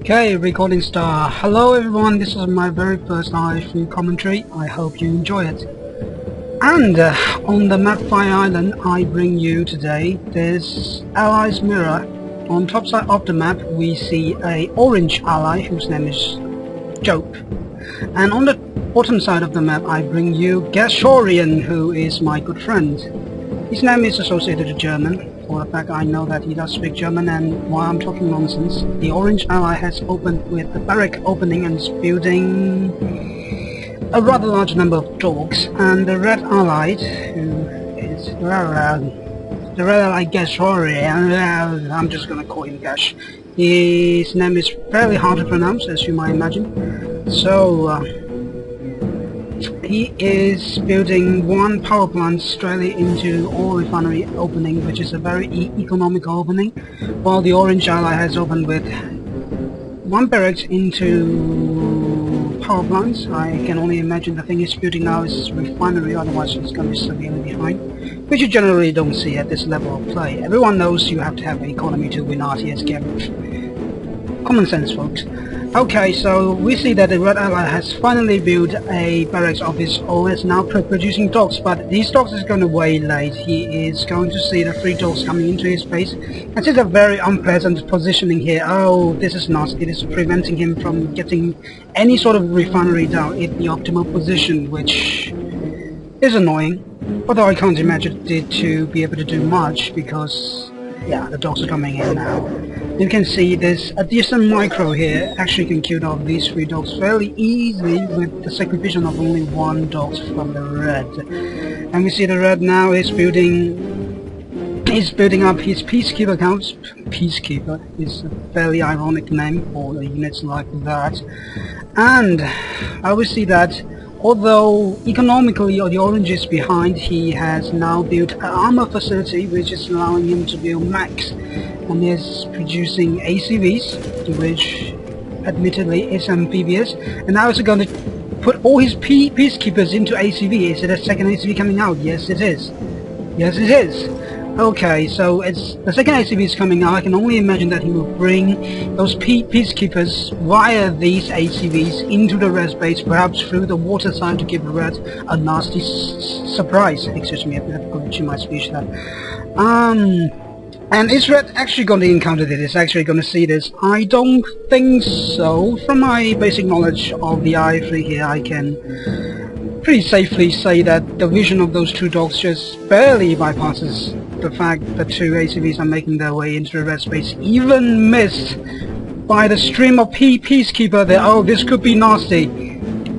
Okay, recording star. Hello everyone, this is my very first live commentary. I hope you enjoy it. And on the map Fire Island, I bring you today this ally's mirror. On top side of the map, we see a orange ally whose name is Jope. And on the bottom side of the map, I bring you Gashorian, who is my good friend. His name is associated to German. For the fact I know that he does speak German, and while I'm talking nonsense, the orange ally has opened with the barrack opening and is building a rather large number of dogs, and the red allied, who is the red ally Gesh, I'm just gonna call him Gesh. His name is fairly hard to pronounce, as you might imagine. So he is building one power plant straight into oil refinery opening, which is a very economical opening, while the orange ally has opened with one barracks into power plants. I can only imagine the thing he's building now is refinery, otherwise he's going to be severely behind, which you generally don't see at this level of play. Everyone knows you have to have an economy to win RTS game. Common sense, folks. Okay, so we see that the red ally has finally built a barracks of his own. It's now producing dogs, but these dogs is going to way late. He is going to see the 3 dogs coming into his base. This is a very unpleasant positioning here. Oh, this is nasty. It is preventing him from getting any sort of refinery down in the optimal position, which is annoying. Although I can't imagine it to be able to do much, because yeah, the dogs are coming in now. You can see there's a decent micro here. Actually can kill off these 3 dogs fairly easily with the sacrifice of only 1 dog from the red. And we see the red now is building up his peacekeeper counts. Peacekeeper is a fairly ironic name for the units like that. And I will see that although economically the orange is behind, he has now built an armor facility which is allowing him to build mechs, and is producing ACVs, which admittedly is amphibious, and now is going to put all his peacekeepers into ACV. Is it a second ACV coming out? Yes it is. Yes it is. Okay, so it's the second ACV is coming out. I can only imagine that he will bring those peacekeepers via these ACVs into the red base, perhaps through the water side, to give the red a nasty surprise. Excuse me, I have to glitch in my speech there. And is red actually going to encounter this? Is actually going to see this? I don't think so. From my basic knowledge of the I3 here, I can pretty safely say that the vision of those 2 dogs just barely bypasses the fact that 2 ACVs are making their way into the red space, even missed by the stream of peacekeeper there. Oh, this could be nasty.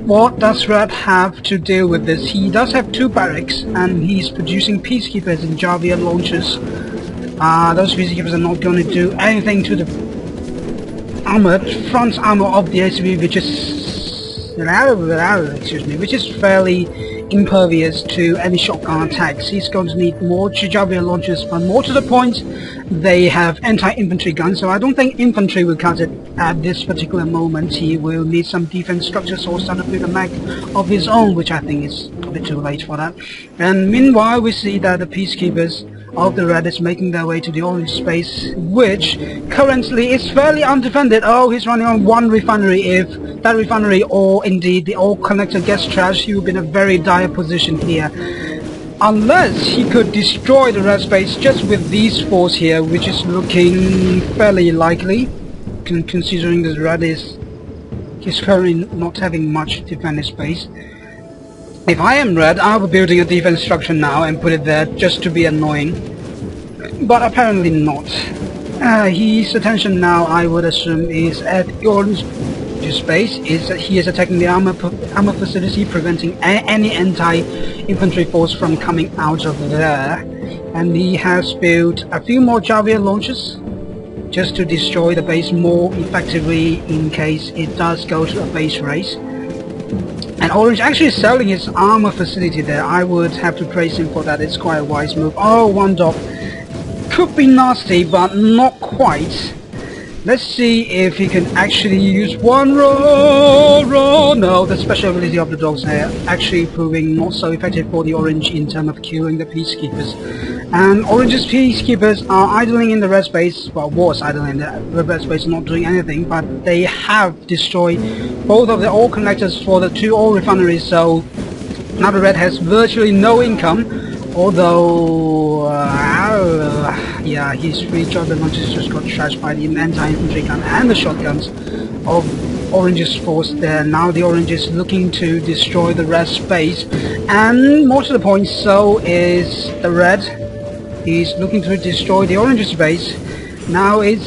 What does red have to deal with this? He does have 2 barracks, and he's producing peacekeepers and AvA launchers. Those peacekeepers are not going to do anything to the front armor of the ACV, which is fairly impervious to any shotgun attacks. He's going to need more AvA launchers, but more to the point, they have anti-infantry guns, so I don't think infantry will cut it at this particular moment. He will need some defense structures or start to build a mech of his own, which I think is a bit too late for that. And meanwhile, we see that the peacekeepers of the red is making their way to the orange space, which currently is fairly undefended. Oh, he's running on 1 refinery. If that refinery, or indeed the oil connector, gets trashed, he will be in a very dire position here. Unless he could destroy the red space just with these 4s here, which is looking fairly likely, considering the red is currently not having much defense space. If I am red, I'll be building a defense structure now and put it there just to be annoying, but apparently not. His attention now, I would assume, is at orange space. He is attacking the armor facility, preventing any anti-infantry force from coming out of there. And he has built a few more AvA launchers just to destroy the base more effectively in case it does go to a base race. And orange actually is selling his armor facility there. I would have to praise him for that. It's quite a wise move. Oh, 1 dog. Could be nasty, but not quite. Let's see if he can actually use 1 roll. No, the special ability of the dogs here actually proving not so effective for the orange in terms of killing the peacekeepers. And Orange's peacekeepers are idling in the red space, well, was idling in the red space, not doing anything, but they have destroyed both of the oil connectors for the 2 oil refineries, so now the red has virtually no income, although, yeah, his 3 Jope launches just got trashed by the anti-infantry gun and the shotguns of Orange's force there. Now the Orange is looking to destroy the red space, and more to the point, so is the red. He's looking to destroy the Orange's base. Now it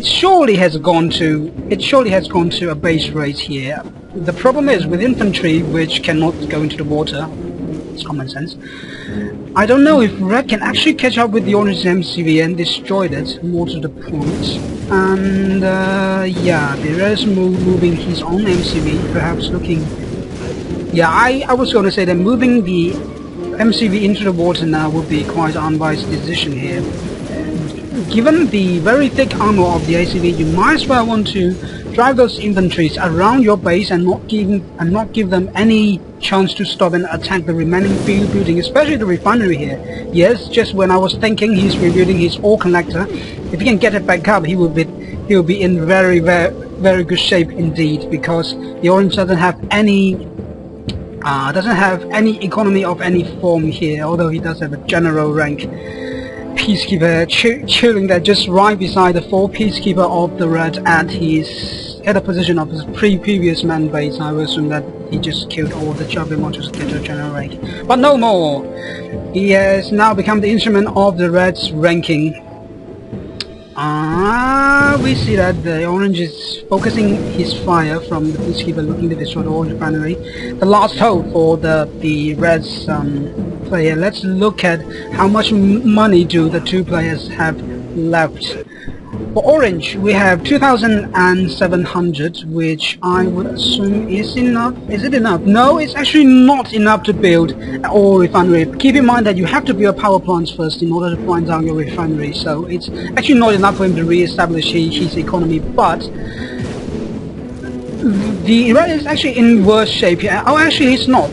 surely has gone to a base race here. The problem is with infantry, which cannot go into the water. It's common sense. I don't know if Red can actually catch up with the Orange MCV and destroy it, more to the point. And yeah, the Red is moving his own MCV, perhaps looking... Yeah, I was going to say that moving the MCV into the water now would be quite an unwise decision here. Given the very thick armor of the ACV, you might as well want to drive those infantries around your base and not give them any chance to stop and attack the remaining field building, especially the refinery here. Yes, just when I was thinking he's rebuilding his ore connector, if he can get it back up, he will be in very good shape indeed, because the Orange doesn't have any economy of any form here, although he does have a general rank peacekeeper chilling there just right beside the 4 peacekeeper of the red at a position of his previous man base. I will assume that he just killed all the Jope monsters to get to a general rank. But no more! He has now become the instrument of the red's ranking. We see that the Orange is focusing his fire from the peacekeeper looking to destroy the oil refinery. The last hope for the red's player. Let's look at how much money do the 2 players have left. For Orange, we have 2,700, which I would assume is enough. Is it enough? No, it's actually not enough to build an oil refinery. Keep in mind that you have to build power plants first in order to wind down your refinery, so it's actually not enough for him to re-establish his economy, but the red is actually in worse shape here. Oh, actually he's not.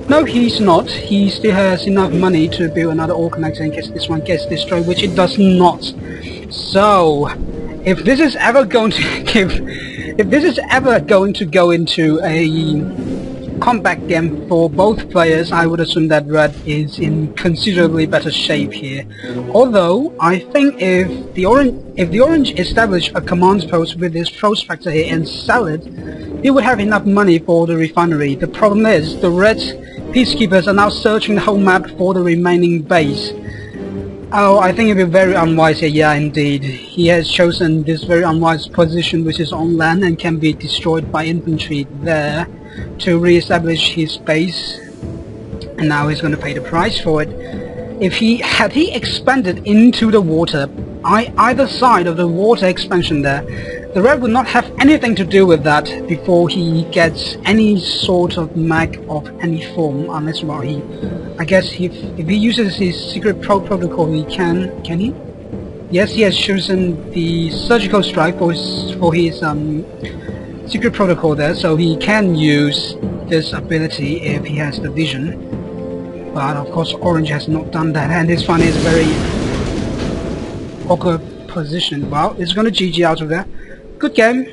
No, he's not. He still has enough money to build another ore connector in case this one gets destroyed, which it does not. So, if this is ever going to go into a comeback game for both players, I would assume that Red is in considerably better shape here. Although I think if the Orange establish a command post with this prospector here and sell it, he would have enough money for the refinery. The problem is the Red peacekeepers are now searching the whole map for the remaining base. Oh, I think it'd be very unwise here. Yeah, indeed. He has chosen this very unwise position, which is on land and can be destroyed by infantry there, to re-establish his base. And now he's going to pay the price for it. If he expanded into the water, either side of the water expansion there, the Red would not have anything to do with that before he gets any sort of mag of any form, unless, well, I guess if he uses his secret protocol, he can he? Yes, he has chosen the surgical strike for his secret protocol there, so he can use this ability if he has the vision. But of course Orange has not done that, and this one is a very awkward position. Well, it's gonna GG out of there. Good game.